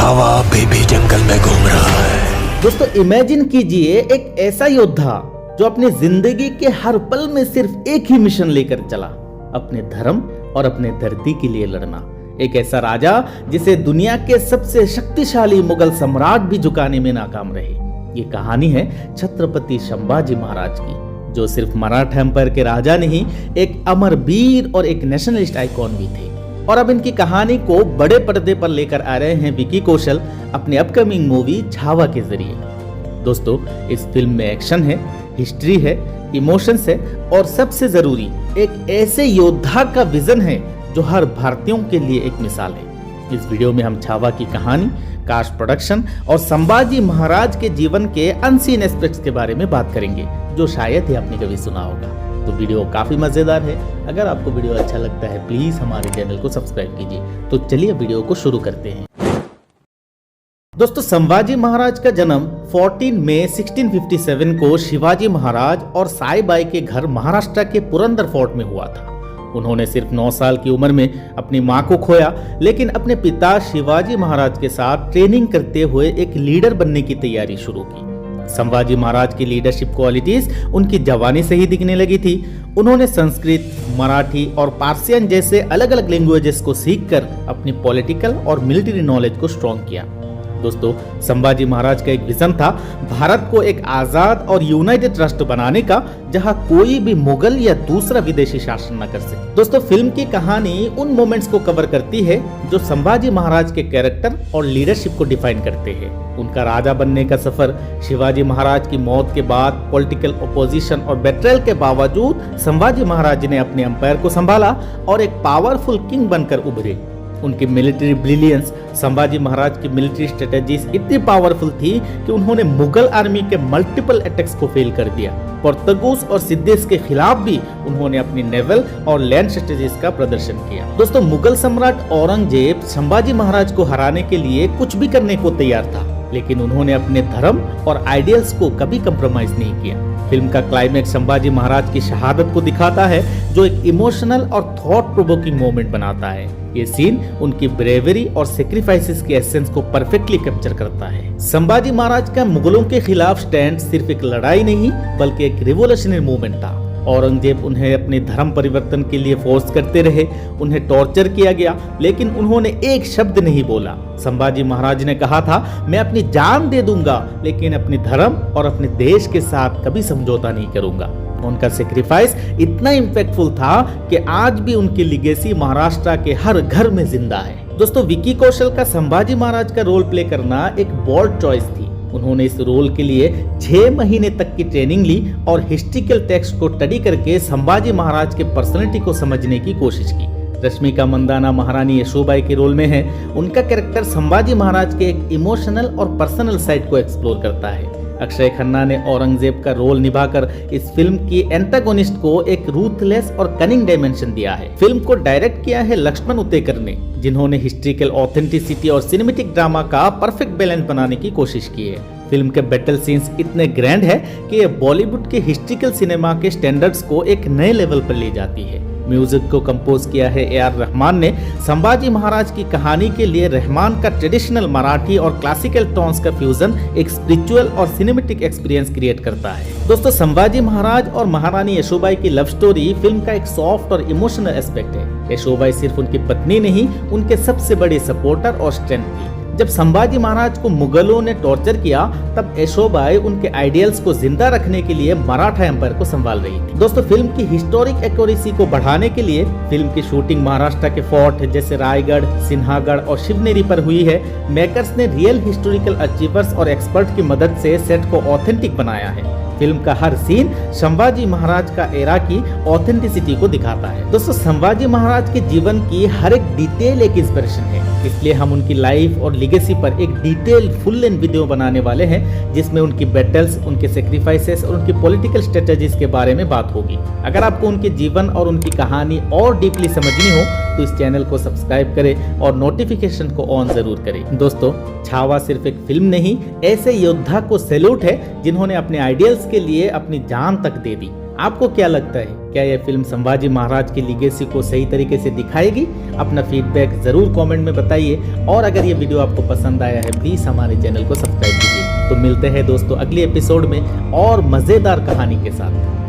छावा अभी भी जंगल में घूम रहा है। दोस्तों इमेजिन कीजिए एक ऐसा योद्धा जो अपनी जिंदगी के हर पल में सिर्फ एक ही मिशन लेकर चला, अपने धर्म और अपने धरती के लिए लड़ना। एक ऐसा राजा जिसे दुनिया के सबसे शक्तिशाली मुगल सम्राट भी झुकाने में नाकाम रहे। ये कहानी है छत्रपति संभाजी महाराज की, जो सिर्फ मराठा एम्पायर के राजा नहीं, एक अमर वीर और एक नेशनलिस्ट आइकॉन भी थे। और अब इनकी कहानी को बड़े पर्दे पर लेकर आ रहे हैं विकी कौशल अपनी अपकमिंग मूवी छावा के जरिए। दोस्तों इस फिल्म में एक्शन है, हिस्ट्री है, इमोशंस है और सबसे जरूरी एक ऐसे योद्धा का विजन है जो हर भारतीयों के लिए एक मिसाल है। इस वीडियो में हम छावा की कहानी, कास्ट प्रोडक्शन और संभाजी महाराज के जीवन के अनसीन एस्पेक्ट्स के बारे में बात करेंगे, जो शायद ही आपने कभी सुना होगा। तो वीडियो काफी मजेदार है। अगर आपको वीडियो अच्छा लगता है प्लीज हमारे चैनल को सब्सक्राइब कीजिए। तो चलिए वीडियो को शुरू करते हैं। दोस्तों संभाजी महाराज का जन्म 14 मई 1657 को शिवाजी महाराज और साईबाई के घर महाराष्ट्र के पुरंदर फोर्ट में हुआ था। उन्होंने सिर्फ 9 साल की उम्र में अपनी मां को खोया, लेकिन अपने पिता शिवाजी महाराज के साथ ट्रेनिंग करते हुए एक लीडर बनने की तैयारी शुरू की। संभाजी महाराज की लीडरशिप क्वालिटीज उनकी जवानी से ही दिखने लगी थी। उन्होंने संस्कृत, मराठी और पार्सियन जैसे अलग अलग लैंग्वेजेस को सीखकर अपनी पॉलिटिकल और मिलिट्री नॉलेज को स्ट्रॉन्ग किया। दोस्तों संभाजी महाराज का एक विजन था भारत को एक आजाद और यूनाइटेड राष्ट्र बनाने का, जहां कोई भी मुगल या दूसरा विदेशी शासन न कर सके। दोस्तों फिल्म की कहानी उन मोमेंट्स को कवर करती है जो संभाजी महाराज के कैरेक्टर और लीडरशिप को डिफाइन करते हैं। उनका राजा बनने का सफर, शिवाजी महाराज की मौत के बाद पॉलिटिकल ओपोजिशन और बेट्रेयल के बावजूद संभाजी महाराज ने अपने एम्पायर को संभाला और एक पावरफुल किंग बनकर उभरे। उनकी मिलिट्री ब्रिलियंस, संभाजी महाराज की मिलिट्री स्ट्रेटेजीज इतनी पावरफुल थी कि उन्होंने मुगल आर्मी के मल्टीपल अटैक्स को फेल कर दिया। पोर्तुगीज और सिद्दीस के खिलाफ भी उन्होंने अपनी नेवल और लैंड स्ट्रेटेजीज का प्रदर्शन किया। दोस्तों मुगल सम्राट औरंगजेब संभाजी महाराज को हराने के लिए कुछ भी करने को तैयार था, लेकिन उन्होंने अपने धर्म और आइडियल्स को कभी कंप्रोमाइज नहीं किया। फिल्म का क्लाइमेक्स संभाजी महाराज की शहादत को दिखाता है, जो एक इमोशनल और थॉट प्रोवोकिंग मोमेंट बनाता है। ये सीन उनकी ब्रेवरी और सेक्रीफाइसेस के एसेंस को परफेक्टली कैप्चर करता है। संभाजी महाराज का मुगलों के खिलाफ स्टैंड सिर्फ एक लड़ाई नहीं बल्कि एक रिवोल्यूशनरी मूवमेंट था। औरंगजेब उन्हें अपने धर्म परिवर्तन के लिए फोर्स करते रहे, उन्हें टॉर्चर किया गया, लेकिन उन्होंने एक शब्द नहीं बोला। संभाजी महाराज ने कहा था, मैं अपनी जान दे दूंगा लेकिन अपने धर्म और अपने देश के साथ कभी समझौता नहीं करूंगा। उनका सेक्रीफाइस इतना इम्पैक्टफुल था कि आज भी उनकी लिगेसी महाराष्ट्र के हर घर में जिंदा है। दोस्तों विकी कौशल का संभाजी महाराज का रोल प्ले करना एक बोल्ड चॉइस थी। उन्होंने इस रोल के लिए 6 महीने तक की ट्रेनिंग ली और हिस्ट्रिकल टेक्स्ट को स्टडी करके संभाजी महाराज के पर्सनैलिटी को समझने की कोशिश की। रश्मिका मंदाना महारानी यशोबाई के रोल में है। उनका कैरेक्टर संभाजी महाराज के एक इमोशनल और पर्सनल साइड को एक्सप्लोर करता है। अक्षय खन्ना ने औरंगजेब का रोल निभाकर इस फिल्म की एंटागोनिस्ट को एक रूथलेस और कनिंग डायमेंशन दिया है। फिल्म को डायरेक्ट किया है लक्ष्मण उतेकर ने, जिन्होंने हिस्ट्रिकल ऑथेंटिसिटी और सिनेमेटिक ड्रामा का परफेक्ट बैलेंस बनाने की कोशिश की है। फिल्म के बैटल सीन्स इतने ग्रैंड है कि ये बॉलीवुड के हिस्ट्रिकल सिनेमा के स्टैंडर्ड्स को एक नए लेवल पर ले जाती है। म्यूजिक को कंपोज किया है ए.आर. रहमान ने। संभाजी महाराज की कहानी के लिए रहमान का ट्रेडिशनल मराठी और क्लासिकल टोन्स का फ्यूजन एक स्पिरिचुअल और सिनेमेटिक एक्सपीरियंस क्रिएट करता है। दोस्तों संभाजी महाराज और महारानी यशोबाई की लव स्टोरी फिल्म का एक सॉफ्ट और इमोशनल एस्पेक्ट है। यशोबाई सिर्फ उनकी पत्नी नहीं, उनके सबसे बड़े सपोर्टर और स्ट्रेंथ थी। जब संभाजी महाराज को मुगलों ने टॉर्चर किया तब यशोबाई उनके आइडियल्स को जिंदा रखने के लिए मराठा एम्पायर को संभाल रही थी। दोस्तों फिल्म की हिस्टोरिक एक्यूरेसी को बढ़ाने के लिए फिल्म की शूटिंग महाराष्ट्र के फोर्ट जैसे रायगढ़, सिन्हागढ़ और शिवनेरी पर हुई है। मेकर्स ने रियल हिस्टोरिकल अचीवर्स और एक्सपर्ट की मदद से सेट को ऑथेंटिक बनाया है। फिल्म का हर सीन संभाजी महाराज का एरा की ऑथेंटिसिटी को दिखाता है। दोस्तों संभाजी महाराज के जीवन की हर एक डिटेल एक इंस्पिरेशन है, इसलिए हम उनकी लाइफ और लिगेसी पर एक डिटेल फुल लेंथ वीडियो बनाने वाले हैं, जिसमें उनकी बैटल्स, उनके सेक्रीफाइसेस और उनकी पॉलिटिकल स्ट्रेटेजीज के बारे में बात होगी। अगर आपको उनके जीवन और उनकी कहानी और डीपली समझनी हो तो इस चैनल को सब्सक्राइब करें और नोटिफिकेशन को ऑन जरूर करें। दोस्तों छावा सिर्फ एक फिल्म नहीं, ऐसे योद्धा को सैल्यूट है जिन्होंने अपने आइडियल्स के लिए अपनी जान तक दे दी। आपको क्या लगता है, क्या यह फिल्म संभाजी महाराज की लीगेसी को सही तरीके से दिखाएगी? अपना फीडबैक जरूर कमेंट में बताइए और अगर ये वीडियो आपको पसंद आया है प्लीज हमारे चैनल को सब्सक्राइब कीजिए। तो मिलते हैं दोस्तों अगले एपिसोड में और मजेदार कहानी के साथ।